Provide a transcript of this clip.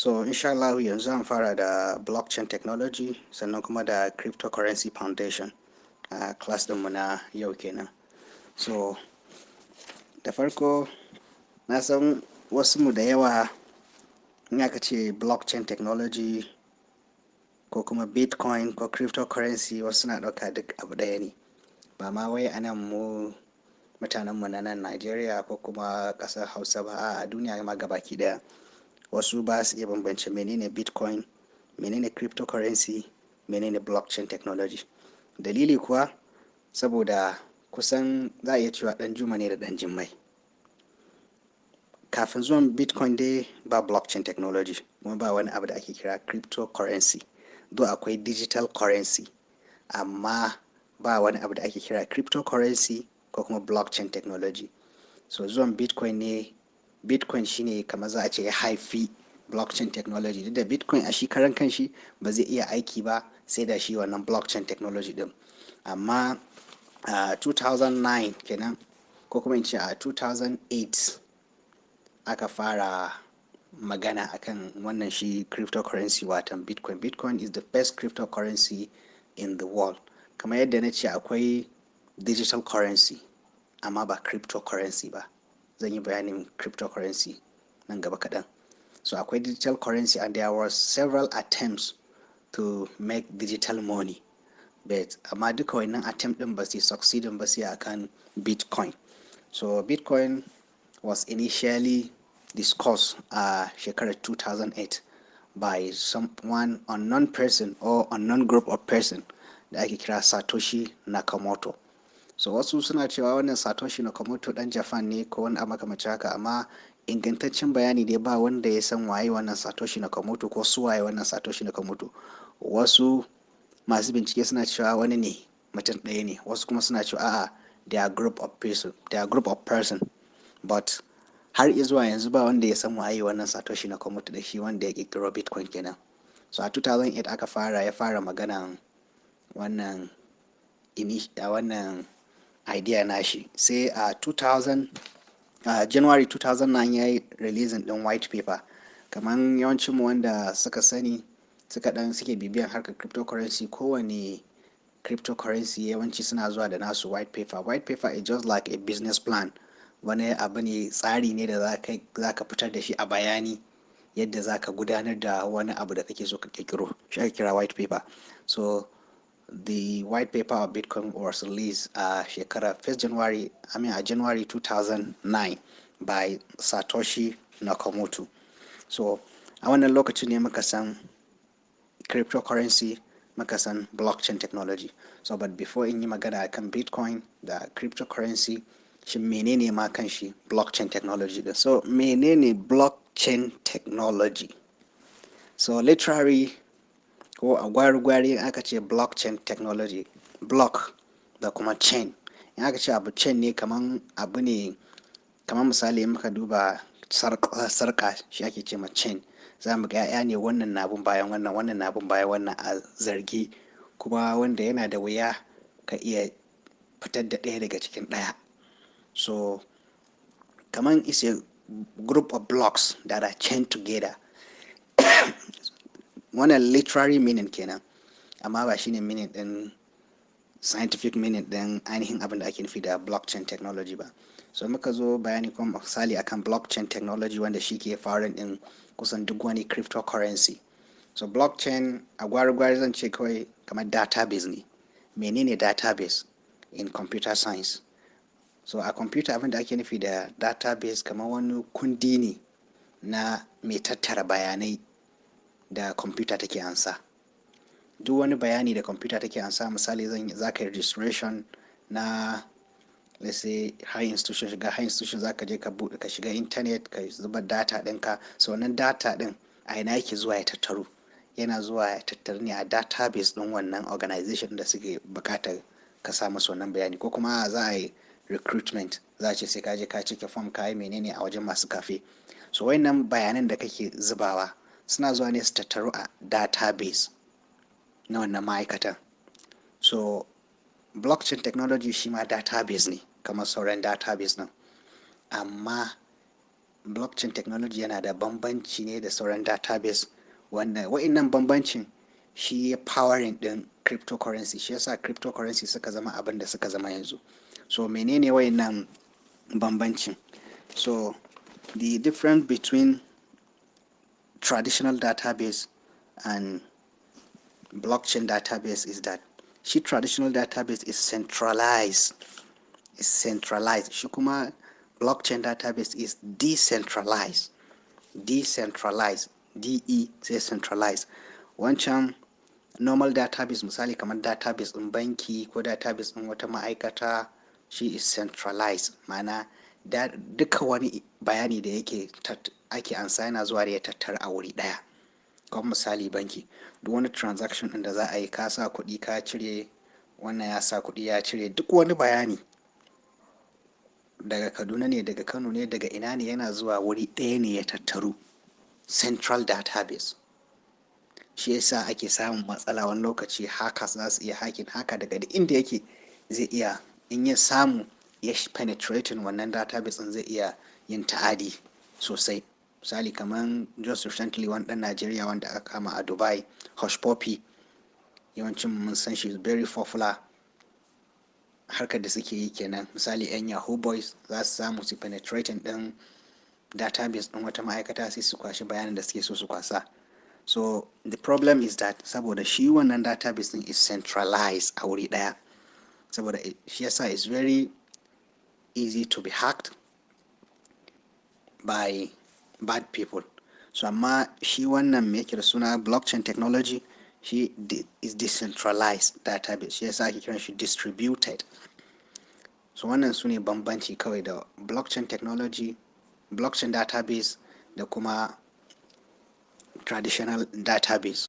So insha Allah yanzu zan fara da blockchain technology sannan kuma da cryptocurrency foundation a class ɗinmu na yau kenan. So da farko na san wasu mu da yawa in aka ce blockchain technology ko kuma bitcoin ko cryptocurrency wasu na ɗauka duk abu ɗaya ne, ba ma wai anan mu mutanenmu na nan Najeriya ko kuma ƙasar Hausa ba, a duniya ma gabaki ɗaya wasu ba su iya bambance menene bitcoin, menene cryptocurrency, menene blockchain technology. Dalili kuwa saboda kusan za a iya cewa ɗan juma ne da ɗan jimmai. Kafin zuwan bitcoin dai ba blockchain technology kuma ba wani abu da ake kira cryptocurrency, do akwai digital currency amma ba wani abu da ake kira cryptocurrency ko kuma blockchain technology. So zuwan bitcoin ne, bitcoin shine kamar za a ce ya haifi blockchain technology, duk da bitcoin a shi karan kanshi ba zai iya aiki ba sai da shi wannan blockchain technology din. Amma a 2009 kenan ko kuma in ce a 2008 aka fara magana akan wannan shi cryptocurrency watan bitcoin. Bitcoin is the first cryptocurrency in the world. Kamar yadda na ce akwai digital currency amma ba cryptocurrency ba. Zan yi bayanin cryptocurrency nan gaba kaɗan. So akwai digital currency and there was several attempts to make digital money. But amma duka wannan attempt ɗin ba su succeeding ba sai akan bitcoin. So bitcoin was initially discussed a shekarar 2008 by someone unknown person or unknown group of person da ake kira Satoshi Nakamoto. So wasu suna cewa wannan Satoshi Nakamoto dan Japan ne ko wani makamacin haka, amma ingantaccen bayani dai ba wanda ya san waye wannan Satoshi Nakamoto ko su waye wannan Satoshi Nakamoto. Wasu masu bincike suna cewa wani ne, mutum ɗaya ne, wasu kuma suna cewa a'a they are group of person, but har zuwa yanzu ba wanda ya san waye wannan Satoshi Nakamoto da shi wanda ya kirkiro bitcoin kenan. So a 2008 ya fara magana wannan idea nashi, sai a January 2009 ya yi releasing din white paper. Kamar yawancin mu wanda suka sani suke bibiyan harkar cryptocurrency, kowane cryptocurrency yawanci suna zuwa da nasu white paper. White paper is just like a business plan, wani abu ne, tsari ne da za ka fitar da shi a bayani yadda za ka gudanar da wani abu da kake so ka kirkiro, shi ake kira white paper. So the white paper of bitcoin was released a January 2009 by Satoshi Nakamoto. So a wannan lokacin ne muka san cryptocurrency, muka san blockchain technology. So but before in yi magana akan bitcoin da cryptocurrency, shi menene ma kan shi blockchain technology da. So menene blockchain technology? So literally ko a gwari-gwari aka ce blockchain technology, block da kuma chain. In aka ce abu chain ne kaman abu ne, kamar misali muka duba sarka shi ake ce ma chain. Za mu ga 'ya'ya ne, wannan na bin bayan wannan, wannan na bin bayan wannan a zargi, kuma wanda yana da wuya ka iya fitar da ɗaya daga cikin ɗaya. So kaman is a group of blocks that are chained together. Wannan literary meaning kenan, amma ba shine meaning din scientific meaning din ainihin abin da ake nufi da blockchain technology ba. So muka zo bayani kuma misali akan blockchain technology wanda shi ke farin din kusan duk wani cryptocurrency. So blockchain a gwari-gwari zan ce kawai kamar database ne. Menene database in computer science? So a computer abin da ake nufi da database kamar wani kundi ne na mai tattara bayanai da computer take ansa. Duk wani bayani da computer take ansa, misali za ka yi registration na let's say high institution, shiga high institution za ka je ka shiga internet ka zuba data ɗinka. So wannan data ɗin a ina yake zuwa ya tattaru? Yana zuwa ya tattaru ne a database ɗin wannan organization da suke buƙatar ka sa musu wannan bayani, ko kuma za a yi recruitment, za a ce sai ka je ka cike form ka yi menene a wajen masu kafe. So wayannan bayanan da kake zubawa suna zuwa ne su tattaru a database na wannan ma'aikatan. So blockchain technology shi ma database ne kamar sauran database nan, amma blockchain technology yana da bambanci ne da sauran database, wanda wa'innan bambancin shi ya powering din cryptocurrency, shi yasa cryptocurrency suka zama abin da suka zama yanzu. So menene wa'innan bambancin? So the difference between traditional database and blockchain database is that shi traditional database is centralized, shi kuma blockchain database is decentralized, de sai centralized. Wancan normal database misali kamar database ɗin banki ko database ɗin wata ma'aikata, shi is centralized, ma'ana duka wani bayani da ake ansa yana zuwa da ya tattara a wuri ɗaya. Kuma misali banki, duk wani transaction ɗin da za a yi, ka sa kuɗi ka cire, wannan ya sa kuɗi ya cire, duk wani bayani daga Kaduna ne, daga Kano ne, daga ina ne, yana zuwa wuri ɗaya ne ya tattaru, central database. Shi yasa ake samun matsala wani lokaci, hackers za su iya hacking, haka daga inda yake zai iya, in ya samu ya penetrating wannan database ɗin, zai iya yin ta'adi sosai. Misali kamar just recently wani ɗan Najeriya wanda aka kama a Dubai, Hush Puppy, yawancin mun san shi, very popular, harkar da suke yi kenan. Misali 'yan Yahoo Boys za su samu su penetrating ɗin database ɗin wata ma'aikata, sai su kwashi bayanin da suke so su kwasa. So the problem is that saboda shi wannan database ɗin is centralized a wuri ɗaya, saboda shi yasa is very easy to be hacked by bad people. So amma shi wannan me yake da suna blockchain technology, shi is decentralized database, shi yasa ake kiran shi distributed. So wannan su ne bambanci kawai da blockchain technology, blockchain database da kuma traditional database.